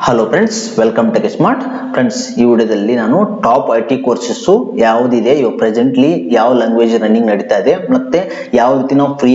Hello friends, welcome tech smart. Friends, ಈ ವಿಡಿಯೋದಲ್ಲಿ ನಾನು ಟಾಪ್ IT ಕೋರ್ಸಸ್ ಯಾವುದಿದೆ, ಇವಾಗ ಪ್ರೆಸೆಂಟ್ಲಿ ಯಾವ ಲ್ಯಾಂಗ್ವೇಜ್ ರನ್ನಿಂಗ್ ನಡೀತಾ ಇದೆ, ಮತ್ತೆ ಯಾವ ರೀತಿ ನಾವು ಫ್ರೀ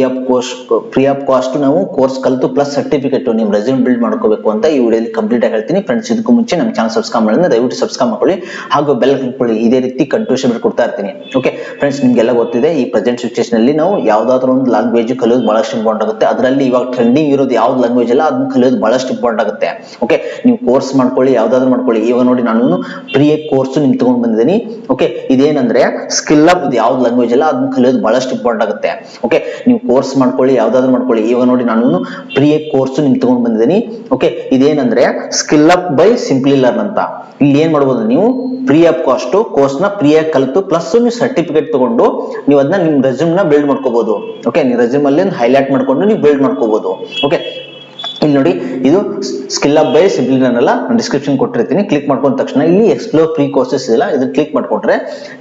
ಆಫ್ ಕಾಸ್ಟ್ ನಾವು ಕೋರ್ಸ್ ಕಲಿತು ಪ್ಲಸ್ ಸರ್ಟಿಫಿಕೇಟ್ ನಿಮ್ಮ ರೆಸ್ಯೂಮ್ ಬಿಲ್ಡ್ ಮಾಡ್ಕೋಬೇಕು ಅಂತ ಈ ವಿಡಿಯೋದಲ್ಲಿ ಕಂಪ್ಲೀಟ್ ಆಗಿ ಹೇಳ್ತೀನಿ. ಫ್ರೆಂಡ್ಸ್, ಇದಕ್ಕೂ ಮುಂಚೆ ನಮ್ಮ ಚಾನಲ್ ಸಬ್ಸ್ಕ್ರೈಬ್ ಮಾಡಿದ್ರೆ ದಯವಿಟ್ಟು ಸಬ್ಸ್ಕ್ರೈಬ್ ಮಾಡ್ಕೊಳ್ಳಿ, ಹಾಗೂ ಬೆಲ್ ಕ್ಲಿಕ್ ಇದೇ ರೀತಿ ಕಂಟಿನ್ಯೂಷನ್ ಕೊಡ್ತಾ ಇರ್ತೀನಿ. ಓಕೆ ಫ್ರೆಂಡ್ಸ್, ನಿಮ್ಗೆಲ್ಲ ಗೊತ್ತಿದೆ ಈ ಪ್ರೆಸೆಂಟ್ ಸಿಚುವೇಶನ್ ಅಲ್ಲಿ ನಾವು ಯಾವ್ದಾದ್ರು ಒಂದು ಲ್ಯಾಂಗ್ವೇಜ್ ಕಲಿಯೋದು ಬಹಳಷ್ಟು ಇಂಪಾರ್ಟೆಂಟ್ ಆಗುತ್ತೆ. ಅದರಲ್ಲಿ ಇವಾಗ ಟ್ರೆಂಡಿಂಗ್ ಇರೋದು ಯಾವ್ದು ಲ್ಯಾಂಗ್ವೇಜ್ ಅಲ್ಲ ಅದನ್ನ ಕಲಿಯೋದು ಬಹಳಷ್ಟು ಇಂಪಾರ್ಟೆಂಟ್ ಆಗುತ್ತೆ. ಓಕೆ, ನೀವು ಕೋರ್ಸ್ ಮಾಡ್ಕೊಳ್ಳಿ, ಯಾವ್ದಾದ್ರು ಮಾಡ್ಕೊಳ್ಳಿ. ಇವಾಗ ನೋಡಿ, ನಾನು ಪ್ರೀ ಕೋರ್ಸ್ ನಿಮ್ಗೆ ತಗೊಂಡ್ ಬಂದಿದ್ದೀನಿ. ಓಕೆ, ಇದೇನಂದ್ರೆ ಸ್ಕಿಲ್ ಅಪ್, ಯಾವ್ದು ಲ್ಯಾಂಗ್ವೇಜ್ ಅಲ್ಲ ಅದನ್ನ ಕಲಿಯೋದು ಬಹಳಷ್ಟು ಇಂಪಾರ್ಟೆಂಟ್ ಆಗುತ್ತೆ. ಓಕೆ, ನೀವು ಕೋರ್ಸ್ ಮಾಡ್ಕೊಳ್ಳಿ, ಯಾವ್ದಾದ್ರು ಮಾಡ್ಕೊಳ್ಳಿ. ಇವಾಗ ನೋಡಿ, ನಾನು ಪ್ರೀ ಕೋರ್ಸ್ ನಿಮ್ಗೆ ತಗೊಂಡ್ ಬಂದಿದ್ದೀನಿ. ಓಕೆ, ಇದೇನಂದ್ರೆ skill up by simply learn ಅಂತ. ಇಲ್ಲಿ ಏನ್ ಮಾಡ್ಬೋದು, ನೀವು ಫ್ರೀ ಆಫ್ ಕಾಸ್ಟ್ ಕೋರ್ಸ್ ನ ಫ್ರೀ ಆಗಿ ಕಲಿತು ಪ್ಲಸ್ ನೀವು ಸರ್ಟಿಫಿಕೇಟ್ ತಗೊಂಡು ನೀವು ಅದನ್ನ ನಿಮ್ ರೆಸ್ಯೂಮ್ ನ ಬಿಲ್ಡ್ ಮಾಡ್ಕೋಬಹುದು. ಓಕೆ, ನೀವು ರೆಸ್ಯೂಮ್ ಅಲ್ಲಿ ಹೈಲೈಟ್ ಮಾಡ್ಕೊಂಡು ನೀವು ಬಿಲ್ಡ್ ಮಾಡ್ಕೋಬಹುದು. ಓಕೆ, ಇಲ್ಲಿ ನೋಡಿ, ಇದು skill up by simply learn ಅಲ್ಲ, ನಾನು ಡಿಸ್ಕ್ರಿಪ್ಷನ್ ಕೊಟ್ಟಿರ್ತೀನಿ. ಕ್ಲಿಕ್ ಮಾಡ್ಕೊಂಡ ತಕ್ಷಣ ಇಲ್ಲಿ ಎಕ್ಸ್ಪ್ಲೋರ್ ಫ್ರೀ ಕೋರ್ಸಸ್ ಇಲ್ಲ, ಇದನ್ನ ಕ್ಲಿಕ್ ಮಾಡ್ಕೊಂಡ್ರೆ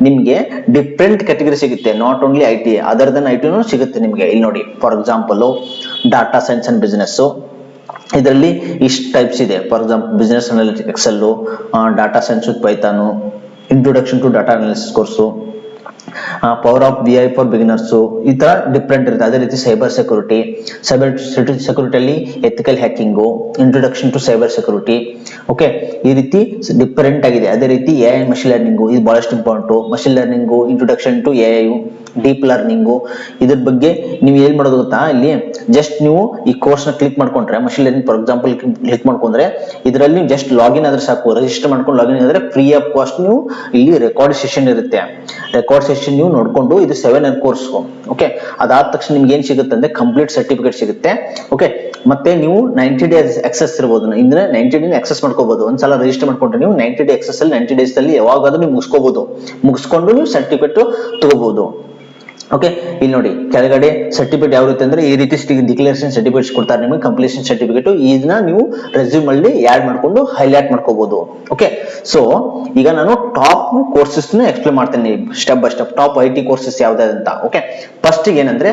ನಿಮ್ಗೆ ಡಿಫ್ರೆಂಟ್ ಕ್ಯಾಟಗರಿ ಸಿಗುತ್ತೆ. Not only IT, other than IT ಸಿಗುತ್ತೆ ನಿಮ್ಗೆ. ಇಲ್ಲಿ ನೋಡಿ, for example data science and business, ಇದರಲ್ಲಿ ಇಷ್ಟು ಟೈಪ್ಸ್ ಇದೆ. For example business analytics, excel, data science with python, introduction to data analysis course, power of BI for beginners, ಈ ತರ different ಇರುತ್ತೆ. ಅದೇ ರೀತಿ ಸೈಬರ್ ಸೆಕ್ಯೂರಿಟಿಯಲ್ಲಿ ethical hacking, introduction to cyber security. Okay, ಈ ರೀತಿ ಡಿಫರೆಂಟ್ ಆಗಿದೆ. ಅದೇ ರೀತಿ AI ಮಷಿನ್ ಲರ್ನಿಂಗು, ಇದು ಬಹಳಷ್ಟು important. Machine learning, introduction to AI, deep learning, ಇದ್ರ ಬಗ್ಗೆ ನೀವು ಏನ್ ಮಾಡೋದು ಗೊತ್ತಾ, ಇಲ್ಲಿ ಜಸ್ಟ್ ನೀವು ಈ ಕೋರ್ಸ್ ನ ಕ್ಲಿಕ್ ಮಾಡ್ಕೊಂಡ್ರೆ, machine learning for example click ಮಾಡ್ಕೊಂಡ್ರೆ, ಇದರಲ್ಲಿ ಜಸ್ಟ್ ಲಾಗಿನ್ ಆದ್ರೆ ಸಾಕು. ರಿಜಿಸ್ಟರ್ ಮಾಡ್ಕೊಂಡು ಲಾಗಿನ್ ಆದ್ರೆ ಫ್ರೀ ಆಫ್ ಕಾಸ್ಟ್ ನೀವು ಇಲ್ಲಿ ರೆಕಾರ್ಡ್ ಸೆಷನ್ ಇರುತ್ತೆ. ರೆಕಾರ್ಡ್ ಸೆಷನ್ ನೀವು ನೋಡ್ಕೊಂಡು, ಇದು 7 ಇಯರ್ ಕೋರ್ಸ್. ಓಕೆ, ಅದಾದ ತಕ್ಷಣ ನಿಮ್ಗೆ ಏನ್ ಸಿಗುತ್ತೆ ಅಂದ್ರೆ ಕಂಪ್ಲೀಟ್ ಸರ್ಟಿಫಿಕೇಟ್ ಸಿಗುತ್ತೆ. ಓಕೆ, ಮತ್ತೆ ನೀವು 90 ಡೇಸ್ ಎಕ್ಸೆಸ್ ಇರಬಹುದು. ಇಂದ್ರೆ 90 ಡೇಸ್ ಎಕ್ಸೆಸ್ ಮಾಡ್ಕೋಬಹುದು. ಒಂದ್ಸಲ ರಿಜಿಸ್ಟರ್ ಮಾಡ್ಕೊಂಡ್ರೆ ನೀವು 90 ಡೇ ಎಕ್ಸೆಸ್ ಅಲ್ಲಿ 90 ಡೇಸ್ ಅಲ್ಲಿ ಯಾವಾಗಾದ್ರೂ ನೀವು ಮುಗಿಸ್ಕೊಂಡು ನೀವು ಸರ್ಟಿಫಿಕೇಟ್ ತಗೋಬಹುದು. ಓಕೆ, ಇಲ್ಲಿ ನೋಡಿ, ಕೆಳಗಡೆ ಸರ್ಟಿಫಿಕೇಟ್ ಯಾವ ರೀತಿ ಅಂದ್ರೆ ಈ ರೀತಿ ಡಿಕ್ಲರೇಷನ್ ಸರ್ಟಿಫಿಕೇಟ್ಸ್ ಕೊಡ್ತಾರೆ ನಿಮಗೆ, ಕಂಪ್ಲೀಷನ್ ಸರ್ಟಿಫಿಕೇಟ್. ಇದನ್ನ ನೀವು ರೆಸ್ಯೂಮ್ ಅಲ್ಲಿ ಆಡ್ ಮಾಡ್ಕೊಂಡು ಹೈಲೈಟ್ ಮಾಡ್ಕೋಬಹುದು. ಓಕೆ, ಸೊ ಈಗ ನಾನು ಟಾಪ್ ಕೋರ್ಸಸ್ ನ ಎಕ್ಸ್ಪ್ಲೇನ್ ಮಾಡ್ತೇನೆ step by step. Top IT courses ಯಾವ್ದಾದ್ರು ಅಂತ. ಓಕೆ, ಫಸ್ಟ್ ಏನಂದ್ರೆ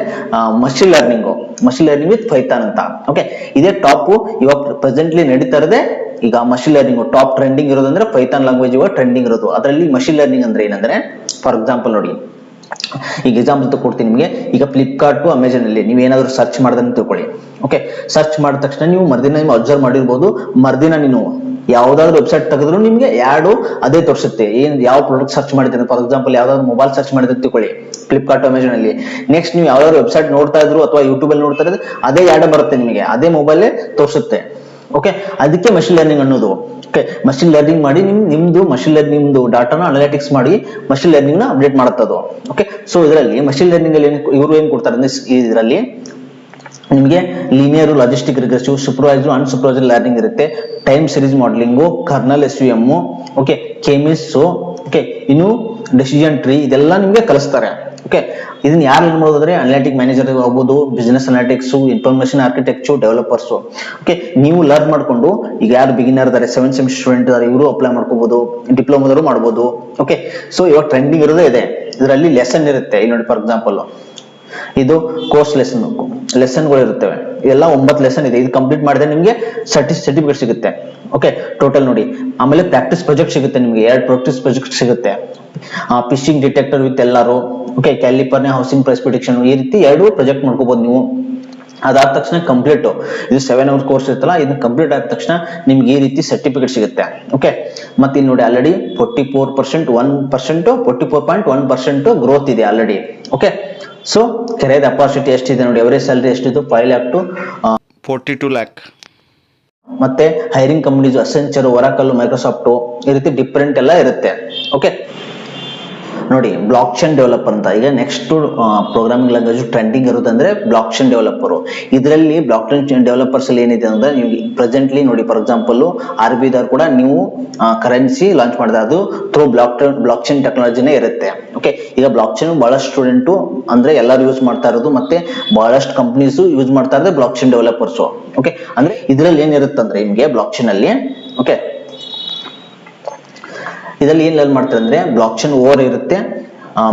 ಮಷಿನ್ ಲರ್ನಿಂಗ್ ವಿತ್ ಪೈಥಾನ್ ಅಂತ. ಓಕೆ, ಇದೇ ಟಾಪ್ ಇವಾಗ ಪ್ರೆಸೆಂಟ್ಲಿ ನಡೀತಾ ಇರೋದೇ. ಈಗ ಮಷಿನ್ ಲರ್ನಿಂಗ್ ಟಾಪ್ ಟ್ರೆಂಡಿಂಗ್ ಇರೋದಂದ್ರೆ ಪೈಥಾನ್ ಲ್ಯಾಂಗ್ವೇಜ್ ಇವಾಗ ಟ್ರೆಂಡಿಂಗ್ ಇರೋದು. ಅದರಲ್ಲಿ ಮಷಿನ್ ಲರ್ನಿಂಗ್ ಅಂದ್ರೆ ಏನಂದ್ರೆ, ಫಾರ್ ಎಕ್ಸಾಂಪಲ್ ನೋಡಿ, ಈಗ ಎಕ್ಸಾಂಪಲ್ ತಗೊಡ್ತೀನಿ ನಿಮಗೆ. ಈಗ ಫ್ಲಿಪ್ಕಾರ್ಟ್, ಅಮೆಜಾನ್ ಅಲ್ಲಿ ನೀವು ಏನಾದ್ರು ಸರ್ಚ್ ಮಾಡ್ದಂತ ತಿಳ್ಕೊಳ್ಳಿ. ಓಕೆ, ಸರ್ಚ್ ಮಾಡಿದ ತಕ್ಷಣ ನೀವು ಮರ್ದಿನ ನೀವು ಅಬ್ಸರ್ವ್ ಮಾಡಿರ್ಬೋದು, ಮರ್ದಿನ ನೀವು ಯಾವ್ದಾದ್ರು ವೆಬ್ಸೈಟ್ ತೆಗೆದ್ರು ನಿಮ್ಗೆ ಯಾಡು ಅದೇ ತೋರಿಸುತ್ತೆ. ಏನ್ ಯಾವ ಪ್ರಾಡಕ್ಟ್ ಸರ್ಚ್ ಮಾಡಿದ್ರೆ, ಫಾರ್ ಎಕ್ಸಾಂಪಲ್ ಯಾವ್ದಾದ್ರು ಮೊಬೈಲ್ ಸರ್ಚ್ ಮಾಡಿದ್ರೆ ತಿಳ್ಕೊಳ್ಳಿ ಫ್ಲಿಪ್ಕಾರ್ಟ್, ಅಮೆಜಾನ್ ಅಲ್ಲಿ. ನೆಕ್ಸ್ಟ್ ನೀವು ಯಾವ್ದಾದ್ರು ವೆಬ್ಸೈಟ್ ನೋಡ್ತಾ ಇದ್ರು ಅಥವಾ ಯೂಟ್ಯೂಬ್ ಅಲ್ಲಿ ನೋಡ್ತಾ ಇದ್ರೆ ಅದೇ ಯಾಡ್ ಬರುತ್ತೆ ನಿಮಗೆ, ಅದೇ ಮೊಬೈಲ್ ತೋರಿಸುತ್ತೆ. ಓಕೆ, ಅದಕ್ಕೆ ಮಷಿನ್ ಲರ್ನಿಂಗ್ ಅನ್ನೋದು. ಓಕೆ, ಮಷಿನ್ ಲರ್ನಿಂಗ್ ಮಾಡಿ ನಿಮ್ದು ಮಷಿನ್ ಲರ್ನಿಂಗ್ ಡಾಟಾನ ಅನಾಲಿಟಿಕ್ಸ್ ಮಾಡಿ ಮಷಿನ್ ಲರ್ನಿಂಗ್ ನ ಅಪ್ಡೇಟ್ ಮಾಡುತ್ತದು. ಓಕೆ, ಸೊ ಇದರಲ್ಲಿ ಮಷಿನ್ ಲರ್ನಿಂಗ್ ಅಲ್ಲಿ ಇವರು ಏನ್ ಕೊಡ್ತಾರೆ ಅಂದ್ರೆ, ಇದರಲ್ಲಿ ನಿಮಗೆ linear, logistic regressive, supervised, unsupervised learning ಇರುತ್ತೆ. Time series modelling, kernel SVM, okay, ಕೆಮಿಸ್, ಓಕೆ, ಇನ್ನು ಡಿಸಿಷನ್ ಟ್ರೀ, ಇದೆಲ್ಲ ನಿಮ್ಗೆ ಕಲಿಸ್ತಾರೆ. ಓಕೆ, ಇದನ್ನ ಯಾರು ಏನ್ ಮಾಡೋದಾದ್ರೆ ಅನಾಲಿಟಿಕ್ ಮ್ಯಾನೇಜರ್ ಆಗ್ಬೋದು, business analytics, information architecture, developers. Okay, ನೀವು ಲರ್ನ್ ಮಾಡ್ಕೊಂಡು, ಈಗ ಯಾರು ಬಿಗಿನರ್ ಇದಾರೆ, 7th ಸೆಮಿಸ್ಟರ್ ಸ್ಟೂಡೆಂಟ್ ಇದಾರೆ, ಇವರು ಅಪ್ಲೈ ಮಾಡ್ಕೋಬಹುದು, ಡಿಪ್ಲೊಮಾದವರು ಮಾಡ್ಬೋದು. ಓಕೆ, ಸೊ ಇವಾಗ ಟ್ರೆಂಡಿಂಗ್ ಇರೋದೇ ಇದೆ. ಇದರಲ್ಲಿ ಲೆಸನ್ ಇರುತ್ತೆ. ಇಲ್ಲಿ ನೋಡಿ, ಫಾರ್ ಎಕ್ಸಾಂಪಲ್ ಇದು ಕೋರ್ಸ್ ಲೆಸನ್ಗಳು ಇರುತ್ತವೆ. ಇದೆಲ್ಲ 9 ಲೆಸನ್ ಇದೆ. ಇದು ಕಂಪ್ಲೀಟ್ ಮಾಡಿದ್ರೆ ನಿಮ್ಗೆ ಸರ್ಟಿಫಿಕೇಟ್ ಸಿಗುತ್ತೆ. ಓಕೆ, ಟೋಟಲ್ ನೋಡಿ. ಆಮೇಲೆ ಪ್ರಾಕ್ಟೀಸ್ ಪ್ರಾಜೆಕ್ಟ್ ಸಿಗುತ್ತೆ ನಿಮ್ಗೆ, 2 ಪ್ರಾಕ್ಟೀಸ್ ಪ್ರಾಜೆಕ್ಟ್ ಸಿಗುತ್ತೆ. ಫಿಶಿಂಗ್ ಡಿಟೆಕ್ಟರ್ ವಿತ್ ಎಲ್ಲಾರು, ಓಕೆ, ಕ್ಯಾಲಿಪರ್ನ ಹೌಸಿಂಗ್ ಪ್ರೈಸ್ ಪ್ರಿಡಿಕ್ಷನ್, ಈ ರೀತಿ 2 ಪ್ರಾಜೆಕ್ಟ್ ಮಾಡ್ಕೋಬಹುದು ನೀವು. ಅದಾದ ತಕ್ಷಣ ಕಂಪ್ಲೀಟ್ ಇದು 7 ಅವರ್ ಕೋರ್ಸ್ ಇರುತ್ತಲ್ಲ, ಇದನ್ನ ಕಂಪ್ಲೀಟ್ ಆದ ತಕ್ಷಣ ನಿಮ್ಗೆ ಈ ರೀತಿ ಸರ್ಟಿಫಿಕೇಟ್ ಸಿಗುತ್ತೆ. ಓಕೆ, ಮತ್ತೆ ಇಲ್ಲಿ ನೋಡಿ, ಆಲ್ರೆಡಿ 44.1% ಗ್ರೋತ್ ಇದೆ already. Okay, so career opportunity ಎಷ್ಟಿದೆ ನೋಡಿ, ಎವರೇಜ್ ಸ್ಯಾಲರಿ ಎಷ್ಟಿದೆ, 5 lakh to 42 lakh. ಮತ್ತೆ ಹೈರಿಂಗ್ ಕಂಪನೀಸ್ ಅಸೆಂಚರ್, ಒರಾಕಲ್, ಮೈಕ್ರೋಸಾಫ್ಟ್, ಈ ರೀತಿ ಡಿಫರೆಂಟ್ ಎಲ್ಲ ಇರುತ್ತೆ. ಓಕೆ, ನೋಡಿ, ಬ್ಲಾಕ್ ಚೈನ್ ಡೆವಲಪರ್ ಅಂತ. ಈಗ ನೆಕ್ಸ್ಟ್ ಪ್ರೋಗ್ರಾಮಿಂಗ್ ಲ್ಯಾಂಗ್ವೇಜ್ ಟ್ರೆಂಡಿಂಗ್ ಇರುತ್ತಂದ್ರೆ ಬ್ಲಾಕ್ ಚೈನ್ ಡೆವಲಪರ್. ಇದರಲ್ಲಿ ಬ್ಲಾಕ್ ಚೈನ್ ಡೆವಲಪರ್ಸ್ ಅಲ್ಲಿ ಏನಿದೆ ಅಂದ್ರೆ, ನೀವು ಪ್ರೆಸೆಂಟ್ಲಿ ನೋಡಿ, ಫಾರ್ ಎಕ್ಸಾಂಪಲ್ RBI ದವ್ರು ಕೂಡ ನೀವು ಕರೆನ್ಸಿ ಲಾಂಚ್ ಮಾಡಿದ್ರೆ ಅದು ಥ್ರೂ ಬ್ಲಾಕ್ ಚೈನ್ ಟೆಕ್ನಾಲಜಿನೇ ಇರುತ್ತೆ. ಓಕೆ, ಈಗ ಬ್ಲಾಕ್ ಚೈನ್ ಬಹಳಷ್ಟು ಸ್ಟೂಡೆಂಟ್ ಅಂದ್ರೆ ಎಲ್ಲರೂ ಯೂಸ್ ಮಾಡ್ತಾ ಇರೋದು, ಮತ್ತೆ ಬಹಳಷ್ಟು ಕಂಪನೀಸ್ ಯೂಸ್ ಮಾಡ್ತಾ ಇರೋದು ಬ್ಲಾಕ್ ಚೈನ್ ಡೆವಲಪರ್ಸ್. ಓಕೆ, ಅಂದ್ರೆ ಇದರಲ್ಲಿ ಏನಿರುತ್ತೆ ಅಂದ್ರೆ ನಿಮ್ಗೆ ಬ್ಲಾಕ್ ಚೈನ್ ಅಲ್ಲಿ, ಓಕೆ, ಇದರಲ್ಲಿ ಏನ್ ಲರ್ನ್ ಮಾಡ್ತಾರೆ ಅಂದ್ರೆ ಬ್ಲಾಕ್ ಚೈನ್ ಓವರ್ ಇರುತ್ತೆ,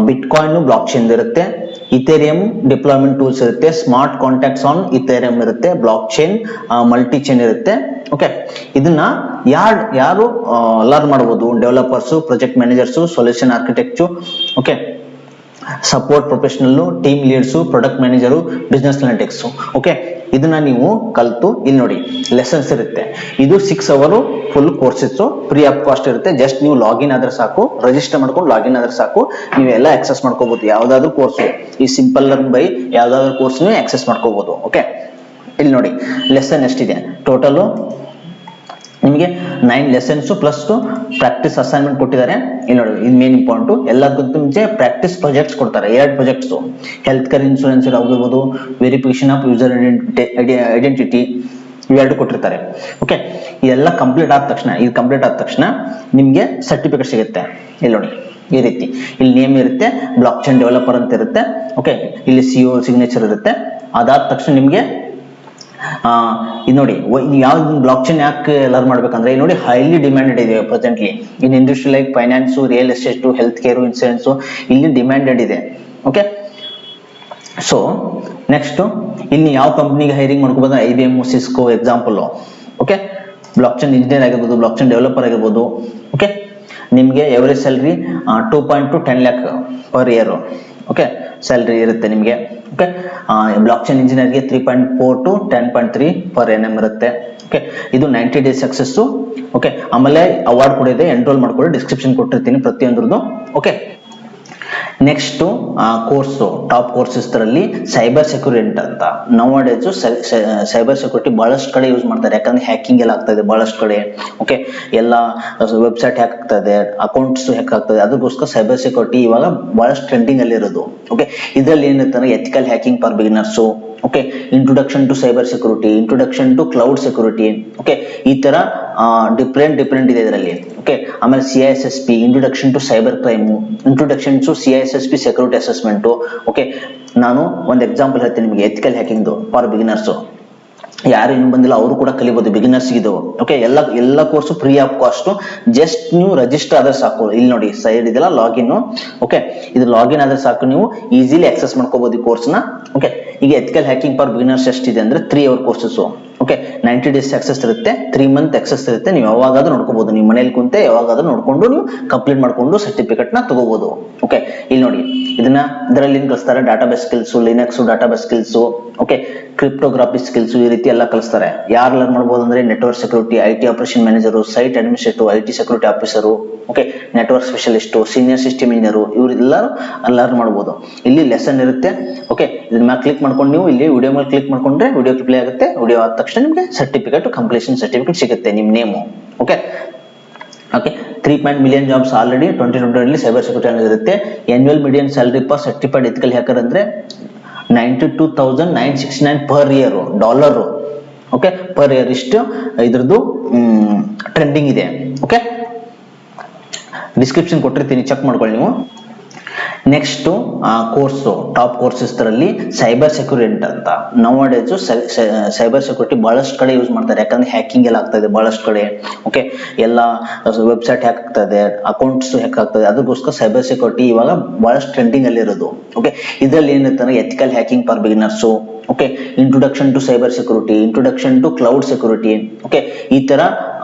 ಬಿಟ್ಕಾಯಿನ್ ಬ್ಲಾಕ್ ಚೈನ್ ಇರುತ್ತೆ, ಇಥೇರಿಯಂ ಡಿಪ್ಲಾಯ್ಮೆಂಟ್ ಟೂಲ್ಸ್ ಇರುತ್ತೆ, ಸ್ಮಾರ್ಟ್ ಕಾಂಟ್ಯಾಕ್ಟ್ಸ್ ಆನ್ ಇಥೇರಿಯಂ ಇರುತ್ತೆ, ಬ್ಲಾಕ್ ಚೈನ್, ಮಲ್ಟಿ ಚೈನ್ ಇರುತ್ತೆ. ಓಕೆ, ಇದನ್ನ ಯಾರು ಲರ್ನ್ ಮಾಡಬಹುದು? Developers, project managers, solution architect, okay, support professional, team leads, product manager, business analytics. Okay, ಇದನ್ನ ನೀವು ಕಲ್ತು ಇಲ್ಲಿ ನೋಡಿ ಲೆಸನ್ಸ್ ಇರುತ್ತೆ. ಇದು 6 hour full courses free of cost ಇರುತ್ತೆ. ಜಸ್ಟ್ ನೀವು ಲಾಗಿನ್ ಆದ್ರೆ ಸಾಕು, ರಿಜಿಸ್ಟರ್ ಮಾಡ್ಕೊಂಡು ಲಾಗಿನ್ ಆದ್ರೆ ಸಾಕು, ನೀವೆಲ್ಲ ಆಕ್ಸೆಸ್ ಮಾಡ್ಕೋಬಹುದು. ಯಾವ್ದಾದ್ರು ಕೋರ್ಸ್, ಈ ಸಿಂಪಲ್ ಲರ್ನ್ ಬೈ ಯಾವ್ದಾದ್ರು ಕೋರ್ಸ್ ನೀವು ಆಕ್ಸೆಸ್ ಮಾಡ್ಕೋಬಹುದು. ಓಕೆ, ಇಲ್ಲಿ ನೋಡಿ ಲೆಸನ್ ಎಷ್ಟಿದೆ ಟೋಟಲ್ ನಿಮಗೆ 9 ಲೆಸನ್ಸ್ ಪ್ಲಸ್ ಪ್ರಾಕ್ಟೀಸ್ ಅಸೈನ್ಮೆಂಟ್ ಕೊಟ್ಟಿದ್ದಾರೆ. ಇಲ್ಲಿ ನೋಡಿ, ಇದು ಮೇನ್ ಇಂಪಾರ್ಟೆಂಟ್. ಎಲ್ಲದಕ್ಕಿಂತ ಮುಂಚೆ ಪ್ರಾಕ್ಟೀಸ್ ಪ್ರಾಜೆಕ್ಟ್ಸ್ ಕೊಡ್ತಾರೆ, 2 ಪ್ರಾಜೆಕ್ಟ್ಸ್. ಹೆಲ್ತ್ ಕೇರ್ ಇನ್ಶೂರೆನ್ಸ್ ಆಗಿರ್ಬೋದು, ವೆರಿಫಿಕೇಶನ್ ಆಫ್ ಯೂಸರ್ ಐಡೆಂಟಿಟಿ, ಇವೆರಡು ಕೊಟ್ಟಿರ್ತಾರೆ. ಓಕೆ, ಇದೆಲ್ಲ ಕಂಪ್ಲೀಟ್ ಆದ ತಕ್ಷಣ ನಿಮ್ಗೆ ಸರ್ಟಿಫಿಕೇಟ್ ಸಿಗುತ್ತೆ. ಇಲ್ಲಿ ನೋಡಿ ಈ ರೀತಿ, ಇಲ್ಲಿ ನೇಮ್ ಇರುತ್ತೆ, ಬ್ಲಾಕ್ ಚೈನ್ ಡೆವಲಪರ್ ಅಂತ ಇರುತ್ತೆ. ಓಕೆ, ಇಲ್ಲಿ CO ಸಿಗ್ನೇಚರ್ ಇರುತ್ತೆ. ಅದಾದ ತಕ್ಷಣ ನಿಮ್ಗೆ ಇದು ನೋಡಿ, ಯಾವ ಬ್ಲಾಕ್ ಚೈನ್ ಯಾಕೆ ಲರ್ನ್ ಮಾಡ್ಬೇಕಂದ್ರೆ, ನೋಡಿ ಹೈಲಿ ಡಿಮ್ಯಾಂಡೆಡ್ ಇದೆ presently in industry like finance, real estate, health care, insurance, ಇಲ್ಲಿ ಡಿಮ್ಯಾಂಡೆಡ್ ಇದೆ. ಓಕೆ, ಸೊ ನೆಕ್ಸ್ಟ್ ಇಲ್ಲಿ ಯಾವ ಕಂಪ್ನಿಗೆ ಹೈರಿಂಗ್ ಮಾಡ್ಕೋಬಹುದು? IBM, Cisco example. Okay, blockchain engineer ಆಗಿರ್ಬೋದು, ಬ್ಲಾಕ್ ಚೈನ್ ಡೆವಲಪರ್ ಆಗಿರ್ಬೋದು. ಓಕೆ, ನಿಮ್ಗೆ average salary 2.2 to 10 lakh per year. Okay, salary ಇರುತ್ತೆ ನಿಮ್ಗೆ. ಓಕೆ, ಬ್ಲಾಕ್ ಚೈನ್ ಇಂಜಿನಿಯರ್ಗೆ 3.4 to 10.3 ಪರ್ annum ಇರುತ್ತೆ. ಓಕೆ, ಇದು 90 days ಸಕ್ಸಸ್. ಓಕೆ, ಆಮೇಲೆ ಅವಾರ್ಡ್ ಕೂಡ ಇದೆ, ಎನ್ರೋಲ್ ಮಾಡ್ಕೊಳ್ಳಿ, ಡಿಸ್ಕ್ರಿಪ್ಷನ್ ಕೊಟ್ಟಿರ್ತೀನಿ ಪ್ರತಿಯೊಂದ್ರದ್ದು. Okay, next course, top courses ತರಲ್ಲಿ ಸೈಬರ್ ಸೆಕ್ಯೂರಿಟಿ ಅಂತ. ನೌ ಡೇಸ್ ಸೈಬರ್ ಸೆಕ್ಯೂರಿಟಿ ಬಹಳಷ್ಟು ಕಡೆ ಯೂಸ್ ಮಾಡ್ತಾರೆ, ಯಾಕಂದ್ರೆ ಹ್ಯಾಕಿಂಗ್ ಎಲ್ಲ ಆಗ್ತಾ ಇದೆ ಬಹಳಷ್ಟು ಕಡೆ. ಓಕೆ, ಎಲ್ಲ ವೆಬ್ಸೈಟ್ ಹ್ಯಾಕ್ ಆಗ್ತಾ ಇದೆ, ಅಕೌಂಟ್ಸ್ ಹ್ಯಾಕ್ ಆಗ್ತದೆ. ಅದಕ್ಕೋಸ್ಕರ ಸೈಬರ್ ಸೆಕ್ಯೂರಿಟಿ ಇವಾಗ ಬಹಳಷ್ಟು ಟ್ರೆಂಡಿಂಗ್ ಅಲ್ಲಿ ಇರೋದು. ಓಕೆ, ಇದರಲ್ಲಿ ಏನಿರ್ತಾರೆ, ethical hacking for beginners. Okay, introduction to cyber security, introduction to cloud security. Okay, ಈ ತರ ಡಿಫ್ರೆಂಟ್ ಇದೆ ಇದರಲ್ಲಿ. ಓಕೆ, ಆಮೇಲೆ CISSP, introduction to cyber crime, introduction to CISSP security assessment. Okay, ನಾನು ಒಂದು ಎಕ್ಸಾಂಪಲ್ ಹೇಳ್ತೀನಿ ನಿಮಗೆ, ಎಥಿಕಲ್ ಹ್ಯಾಕಿಂಗ್ ಫಾರ್ ಬಿಗಿನರ್ಸ್. ಯಾರು ಇನ್ನು ಬಂದಿಲ್ಲ ಅವರು ಕೂಡ ಕಲಿಬಹುದು, ಬಿಗಿನರ್ಸ್ ಇದು. ಓಕೆ, ಎಲ್ಲ course free of cost. Just ನೀವು ರಿಜಿಸ್ಟರ್ ಆದ್ರೆ ಸಾಕು. ಇಲ್ಲಿ ನೋಡಿ ಸೈಡ್ ಇದೆಲ್ಲ ಲಾಗಿನ್. ಓಕೆ, ಇದು ಲಾಗಿನ್ ಆದ್ರೆ ಸಾಕು, ನೀವು ಈಸಿಲಿ ಆಕ್ಸೆಸ್ ಮಾಡ್ಕೋಬಹುದು ಈ ಕೋರ್ಸ್ ನ. ಓಕೆ, ಈಗ ಎಥಿಕಲ್ ಹ್ಯಾಕಿಂಗ್ ಫಾರ್ ಬಿಗಿನರ್ಸ್ ಎಷ್ಟಿದೆ ಅಂದ್ರೆ 3 hour courses. Okay, 90 days access ಇರುತ್ತೆ, 3 month ಆಕ್ಸೆಸ್ ಇರುತ್ತೆ. ನೀವು ಯಾವಾಗಾದ್ರೂ ನೋಡ್ಕೋಬಹುದು, ನೀವು ಮನೇಲಿ ಕುಂತೆ ಯಾವಾಗಾದ್ರೂ ನೋಡ್ಕೊಂಡು ನೀವು ಕಂಪ್ಲೀಟ್ ಮಾಡ್ಕೊಂಡು ಸರ್ಟಿಫಿಕೇಟ್ ನ ತಗೋಬಹುದು. ಓಕೆ, ಇಲ್ಲಿ ನೋಡಿ ಇದರಲ್ಲಿ ಕಲಿಸ್ತಾರೆ, database skills, Linux database skills. Okay, cryptography skills, ಈ ರೀತಿ ಎಲ್ಲ ಕಲಿಸ್ತಾರೆ. ಯಾರು ಲರ್ನ್ ಮಾಡ್ಬೋದು ಅಂದ್ರೆ network security, IT operation manager, site administrative, IT security officer. Okay, network specialist, senior system engineer, ಇವರೆಲ್ಲರೂ ಲರ್ನ್ ಮಾಡ್ಬೋದು. ಇಲ್ಲಿ ಲೆಸನ್ ಇರುತ್ತೆ. ಓಕೆ, ಇದನ್ನ ಮೇಲೆ ಕ್ಲಿಕ್ ಮಾಡ್ಕೊಂಡು ನೀವು ಇಲ್ಲಿ ವಿಡಿಯೋ ಮೇಲೆ ಕ್ಲಿಕ್ ಮಾಡ್ಕೊಂಡ್ರೆ ವಿಡಿಯೋ ಪ್ಲೇ ಆಗುತ್ತೆ. ವಿಡಿಯೋ ಆದ ತಕ್ಷಣ ನಿಮಗೆ ಸರ್ಟಿಫಿಕೇಟ್, ಕಂಪ್ಲೀಷನ್ ಸರ್ಟಿಫಿಕೇಟ್ ಸಿಗುತ್ತೆ, ನಿಮ್ಮ name. Okay, 3 million jobs already 2020 cyber security ಇರುತ್ತೆ. Annual median salary for certified ethical hacker ಅಂದ್ರೆ 92,969 per year dollar. Okay, per year ಇಷ್ಟು ಇದ್ರದ್ದು ಟ್ರೆಂಡಿಂಗ್ ಇದೆ. ಓಕೆ, ಡಿಸ್ಕ್ರಿಪ್ಷನ್ ಕೊಟ್ಟಿರ್ತೀನಿ, ಚೆಕ್ ಮಾಡ್ಕೊಳ್ಳಿ ನೀವು. ನೆಕ್ಸ್ಟ್ ಕೋರ್ಸ್, ಟಾಪ್ ಕೋರ್ಸಸ್ ತರಲ್ಲಿ ಸೈಬರ್ ಸೆಕ್ಯೂರಿಟಿ ಅಂತ. ನೌ ಡೇಸ್ ಸೈಬರ್ ಸೆಕ್ಯೂರಿಟಿ ಬಹಳಷ್ಟು ಕಡೆ ಯೂಸ್ ಮಾಡ್ತಾರೆ, ಯಾಕಂದ್ರೆ ಹ್ಯಾಕಿಂಗ್ ಎಲ್ಲ ಆಗ್ತಾ ಇದೆ ಬಹಳಷ್ಟು ಕಡೆ. ಓಕೆ, ಎಲ್ಲ ವೆಬ್ಸೈಟ್ ಹ್ಯಾಕ್ ಆಗ್ತಾ ಇದೆ, ಅಕೌಂಟ್ಸ್ ಹ್ಯಾಕ್ ಆಗ್ತಾ ಇದೆ. ಅದಕ್ಕೋಸ್ಕರ ಸೈಬರ್ ಸೆಕ್ಯೂರಿಟಿ ಇವಾಗ ಬಹಳಷ್ಟು ಟ್ರೆಂಡಿಂಗ್ ಅಲ್ಲಿ ಇರೋದು. ಓಕೆ, ಇದರಲ್ಲಿ ಏನಿರ್ತಾರೆ, ethical hacking for beginners. Okay, introduction to cyber security, introduction to cloud security. Okay, ಈ ತರ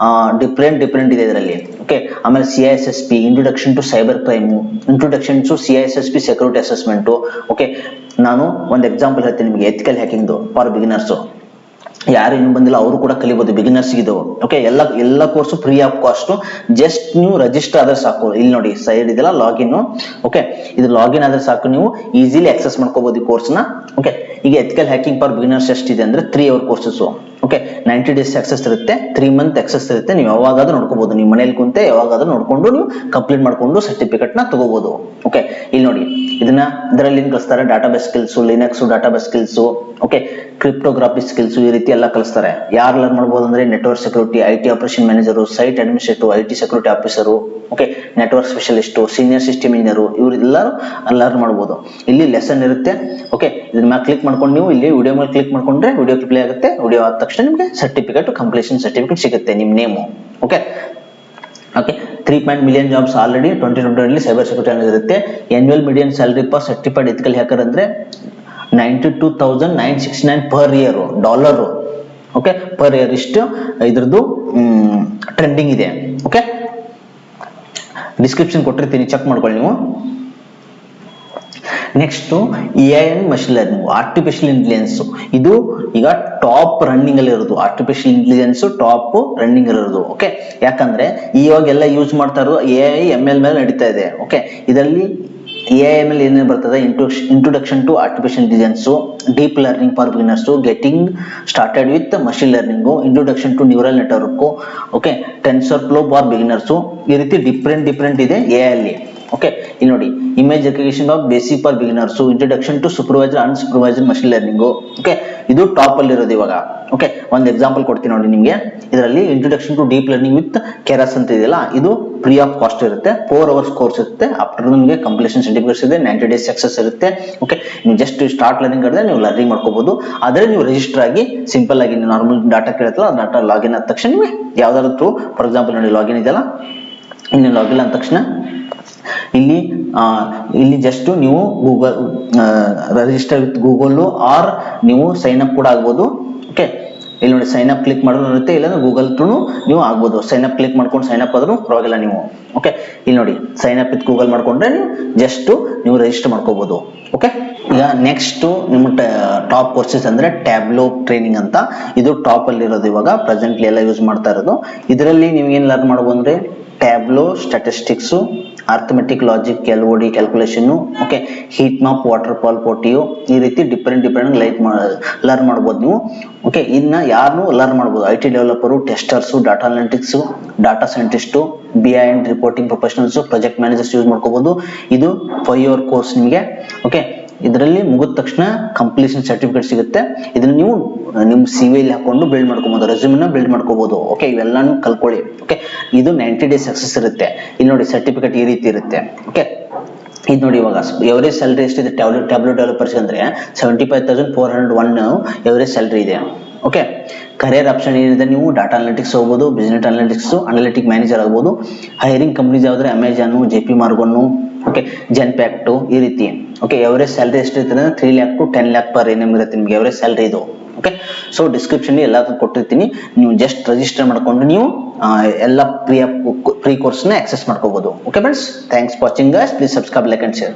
ಡಿಫ್ರೆಂಟ್ ಇದೆ ಇದರಲ್ಲಿ. ಓಕೆ, ಆಮೇಲೆ CISSP, introduction to cyber crime, introduction to CISSP security assessment. Okay, ನಾನು ಒಂದು ಎಕ್ಸಾಂಪಲ್ ಹೇಳ್ತೀನಿ ನಿಮಗೆ, ಎಥಿಕಲ್ ಹ್ಯಾಕಿಂಗ್ ಫಾರ್ ಬಿಗಿನರ್ಸ್. ಯಾರು ಇನ್ನು ಬಂದಿಲ್ಲ ಅವರು ಕೂಡ ಕಲಿಬಹುದು, ಬಿಗಿನರ್ಸ್ ಇದು. ಓಕೆ, ಎಲ್ಲ course free of cost. Just ನೀವು ರಿಜಿಸ್ಟರ್ ಆದ್ರೆ ಸಾಕು. ಇಲ್ಲಿ ನೋಡಿ ಸೈಡ್ ಇದೆಲ್ಲ ಲಾಗಿನ್. ಓಕೆ, ಇದು ಲಾಗಿನ್ ಆದ್ರೆ ಸಾಕು, ನೀವು ಈಸಿಲಿ ಆಕ್ಸೆಸ್ ಮಾಡ್ಕೋಬಹುದು ಈ ಕೋರ್ಸ್ ನ. ಓಕೆ, ಈಗ ಎಥಿಕಲ್ ಹ್ಯಾಕಿಂಗ್ ಫಾರ್ ಬಿಗಿನರ್ಸ್ ಎಷ್ಟಿದೆ ಅಂದ್ರೆ 3 hour courses. Okay, 90 days access ಇರುತ್ತೆ, 3 month ಆಕ್ಸೆಸ್ ಇರುತ್ತೆ. ನೀವು ಯಾವಾಗಾದ್ರೂ ನೋಡ್ಕೋಬಹುದು, ನೀವು ಮನೇಲಿ ಕುಂತೆ ಯಾವಾಗಾದ್ರೂ ನೋಡ್ಕೊಂಡು ನೀವು ಕಂಪ್ಲೀಟ್ ಮಾಡ್ಕೊಂಡು ಸರ್ಟಿಫಿಕೇಟ್ ನ ತಗೋಬಹುದು. ಓಕೆ, ಇಲ್ಲಿ ನೋಡಿ ಇದರಲ್ಲಿ ಕಲಿಸ್ತಾರೆ, database skills, Linux database skills. Okay, cryptography skills, ಈ ರೀತಿ ಎಲ್ಲ ಕಲಿಸ್ತಾರೆ. ಯಾರು ಲರ್ನ್ ಮಾಡ್ಬೋದು ಅಂದ್ರೆ network security, IT operation manager, site administrative, IT security officer. Okay, network specialist, senior system engineer, ಇವರೆಲ್ಲರೂ ಲರ್ನ್ ಮಾಡ್ಬೋದು. ಇಲ್ಲಿ ಲೆಸನ್ ಇರುತ್ತೆ. ಓಕೆ, ಇದನ್ನ ಮೇಲೆ ಕ್ಲಿಕ್ ಮಾಡ್ಕೊಂಡು ನೀವು ಇಲ್ಲಿ ವಿಡಿಯೋ ಮೇಲೆ ಕ್ಲಿಕ್ ಮಾಡ್ಕೊಂಡ್ರೆ ವಿಡಿಯೋ ಪ್ಲೇ ಆಗುತ್ತೆ. ವಿಡಿಯೋ ಆದ ತಕ್ಷಣ ನಿಮಗೆ ಸರ್ಟಿಫಿಕೇಟ್, ಕಂಪ್ಲೀಷನ್ ಸರ್ಟಿಫಿಕೇಟ್ ಸಿಗುತ್ತೆ, ನಿಮ್ಮ name. Okay, okay 3 million jobs already 2020 cyber security ಅನ್ನೋದು ಇರುತ್ತೆ. Annual median salary for certified ethical hacker ಅಂದ್ರೆ 92,969 per year dollar. Okay, per year ಇಷ್ಟು ಇದ್ರದ್ದು ಟ್ರೆಂಡಿಂಗ್ ಇದೆ. ಓಕೆ, ಡಿಸ್ಕ್ರಿಪ್ಷನ್ ಕೊಟ್ಟಿರ್ತೀನಿ, ಚೆಕ್ ಮಾಡ್ಕೊಳ್ಳಿ ನೀವು. Next AI and machine learning, artificial intelligence. ಇದು ಈಗ ಟಾಪ್ ರನ್ನಿಂಗ್ ಅಲ್ಲಿ ಇರೋದು. ಆರ್ಟಿಫಿಷಿಯಲ್ ಇಂಟೆಲಿಜೆನ್ಸ್ ಟಾಪ್ ರನ್ನಿಂಗ್ ಇರೋದು. ಓಕೆ, ಯಾಕಂದ್ರೆ ಇವಾಗೆಲ್ಲ ಯೂಸ್ ಮಾಡ್ತಾ ಇರೋದು AI ML ಮೇಲೆ ನಡೀತಾ ಇದೆ. ಓಕೆ, ಇದರಲ್ಲಿ AI ML ಏನೇನು ಬರ್ತದೆ, introduction to artificial intelligence, deep learning for beginners, getting started with machine learning, introduction to neural network, okay, TensorFlow for beginners. ಈ ರೀತಿ ಡಿಫ್ರೆಂಟ್ ಇದೆ AI ಅಲ್ಲಿ. ಓಕೆ, ಇಲ್ಲಿ ನೋಡಿ, image recognition of basic for beginners, introduction to supervisor unsupervisor machine learning. Okay, ಇದು top ಅಲ್ಲಿ ಇರೋದು ಇವಾಗ. ಓಕೆ, ಒಂದು ಎಕ್ಸಾಂಪಲ್ ಕೊಡ್ತೀನಿ ನೋಡಿ ನಿಮಗೆ. ಇದರಲ್ಲಿ introduction to deep learning with Keras ಅಂತ ಇದೆಯಲ್ಲ, ಇದು ಫ್ರೀ ಆಫ್ ಕಾಸ್ಟ್ ಇರುತ್ತೆ. 4 ಅವರ್ಸ್ ಕೋರ್ಸ್ ಇರುತ್ತೆ. ಆಫ್ಟರ್ ನಿಮಗೆ ಕಂಪ್ಲೀಷನ್ ಸರ್ಟಿಫಿಕೇಟ್ಸ್ ಇದೆ, 90 ಡೇಸ್ ಸಕ್ಸಸ್ ಇರುತ್ತೆ. ಓಕೆ, ನೀವು ಜಸ್ಟ್ ಸ್ಟಾರ್ಟ್ ಲರ್ನಿಂಗ್ ಮಾಡಿದ್ರೆ ನೀವು ಲರ್ನಿಂಗ್ ಮಾಡ್ಕೋಬಹುದು. ಆದ್ರೆ ನೀವು ರಿಜಿಸ್ಟರ್ ಆಗಿ ಸಿಂಪಲ್ ಆಗಿ ನಾರ್ಮಲ್ ಡಾಟಾ ಕೇಳುತ್ತಲ್ಲ, ಡಾಟಾ ಲಾಗಿನ್ ಆದ ತಕ್ಷಣ ನೀವು ಯಾವ್ದಾದ್ರು ಥ್ರೂ, ಫಾರ್ ಎಕ್ಸಾಂಪಲ್ ನೋಡಿ ಲಾಗಿನ್ ಇದೆಯಲ್ಲ, ಇನ್ನು ಲಾಗಿನ್ ಆದ ತಕ್ಷಣ ಇಲ್ಲಿ ಜಸ್ಟ್ ನೀವು Google register with Google or ನೀವು ಸೈನ್ ಅಪ್ ಕೂಡ ಆಗ್ಬೋದು. ಓಕೆ, ಇಲ್ಲಿ ನೋಡಿ ಸೈನ್ ಅಪ್ ಕ್ಲಿಕ್ ಮಾಡೋದು ಇರುತ್ತೆ, ಇಲ್ಲಾಂದ್ರೆ ಗೂಗಲ್ ಥ್ರೂ ನೀವು ಆಗ್ಬೋದು. ಸೈನ್ ಅಪ್ ಕ್ಲಿಕ್ ಮಾಡ್ಕೊಂಡು ಸೈನ್ ಅಪ್ ಆದ್ರೂ ಪರವಾಗಿಲ್ಲ ನೀವು. ಓಕೆ, ಇಲ್ಲಿ ನೋಡಿ ಸೈನ್ ಅಪ್ ವಿತ್ ಗೂಗಲ್ ಮಾಡ್ಕೊಂಡ್ರೆ ನೀವು ಜಸ್ಟ್ ನೀವು ರಿಜಿಸ್ಟರ್ ಮಾಡ್ಕೋಬಹುದು. ಓಕೆ, ಈಗ ನೆಕ್ಸ್ಟ್ ನಿಮ್ಮ ಟಾಪ್ ಕೋರ್ಸಸ್ ಅಂದ್ರೆ ಟ್ಯಾಬ್ಲೋ ಟ್ರೈನಿಂಗ್ ಅಂತ. ಇದು ಟಾಪ್ ಅಲ್ಲಿ ಇರೋದು ಇವಾಗ ಪ್ರೆಸೆಂಟ್ಲಿ ಎಲ್ಲ ಯೂಸ್ ಮಾಡ್ತಾ ಇರೋದು. ಇದರಲ್ಲಿ ನೀವು ಏನ್ ಲರ್ನ್ ಮಾಡ್ಬೋದು ಅಂದ್ರೆ Tableau statistics, arithmetic logic, LOD calculation, okay, heat map, waterfall, ಪೋಟಿಯೋ, ಈ ರೀತಿ ಡಿಫ್ರೆಂಟ್ ಲರ್ನ್ ಮಾಡ್ಬೋದು ನೀವು. ಓಕೆ, ಇನ್ನ ಯಾರನ್ನು ಲರ್ನ್ ಮಾಡ್ಬೋದು, IT developer, testers, data analytics, data scientist, BI and reporting professionals, project managers use ಮಾಡ್ಕೋಬಹುದು. ಇದು 5 ಇಯರ್ ಕೋರ್ಸ್ ನಿಮಗೆ. ಓಕೆ, ಇದರಲ್ಲಿ ಮುಗಿದ ತಕ್ಷಣ ಕಂಪ್ಲೀಷನ್ ಸರ್ಟಿಫಿಕೇಟ್ ಸಿಗುತ್ತೆ. ಇದನ್ನ ನೀವು ನಿಮ್ಮ CV ಅಲ್ಲಿ ಹಾಕೊಂಡು ಬಿಲ್ಡ್ ಮಾಡ್ಕೋಬಹುದು, ರೆಸ್ಯೂಮ್ನ ಬಿಲ್ಡ್ ಮಾಡ್ಕೋಬಹುದು. ಓಕೆ, ಇವೆಲ್ಲಾನು ಕಲ್ಕೊಳ್ಳಿ. ಓಕೆ, ಇದು 90 ಡೇಸ್ ಸಕ್ಸಸ್ ಇರುತ್ತೆ. ಇಲ್ಲಿ ನೋಡಿ ಸರ್ಟಿಫಿಕೇಟ್ ಈ ರೀತಿ ಇರುತ್ತೆ. ಓಕೆ, ಇದು ನೋಡಿ ಇವಾಗ ಎವರೇಜ್ ಸ್ಯಾಲರಿ ಎಷ್ಟಿದೆ ಟ್ಯಾಬ್ಲೆಟ್ ಡೆವಲಪರ್ಸ್ ಅಂದ್ರೆ 75,401 ಎವರೇಜ್ ಸ್ಯಾಲರಿ ಇದೆ. ಓಕೆ, ಕರಿಯರ್ ಆಪ್ಷನ್ ಏನಿದೆ, ನೀವು ಡಾಟಾ ಅನಾಲಿಟಿಕ್ಸ್ ಹೋಗ್ಬೋದು, ಬಿಸ್ನೆಸ್ ಅನಾಲಿಟಿಕ್ಸ್, ಅನಾಲಿಟಿಕ್ ಮ್ಯಾನೇಜರ್ ಆಗ್ಬೋದು. ಹೈರಿಂಗ್ ಕಂಪ್ನೀಸ್ ಯಾವ್ದ್ರೆ Amazon, JP Morgan, okay, Genpact, ಈ ರೀತಿ. ಓಕೆ, ಎವರೇಜ್ ಸ್ಯಾಲರಿ ಎಷ್ಟಿರ್ತದೆ ಅಂದ್ರೆ 3 lakh to 10 lakh ಪರ್ ಏನಮ್ ಇರುತ್ತೆ ನಿಮ್ಗೆ ಎವರೇಜ್ ಸ್ಯಾಲರಿ ಇದು. ಓಕೆ, ಸೊ ಡಿಸ್ಕ್ರಿಪ್ಷನ್ ಎಲ್ಲಾದ್ರೂ ಕೊಟ್ಟಿರ್ತೀನಿ, ನೀವು ಜಸ್ಟ್ ರಿಜಿಸ್ಟರ್ ಮಾಡ್ಕೊಂಡು ನೀವು ಎಲ್ಲ ಫ್ರೀ ಕೋರ್ಸ್ ನ ಆಕ್ಸೆಸ್ ಮಾಡ್ಕೋಬಹುದು. Okay friends, thanks for watching guys. Please subscribe, like and share.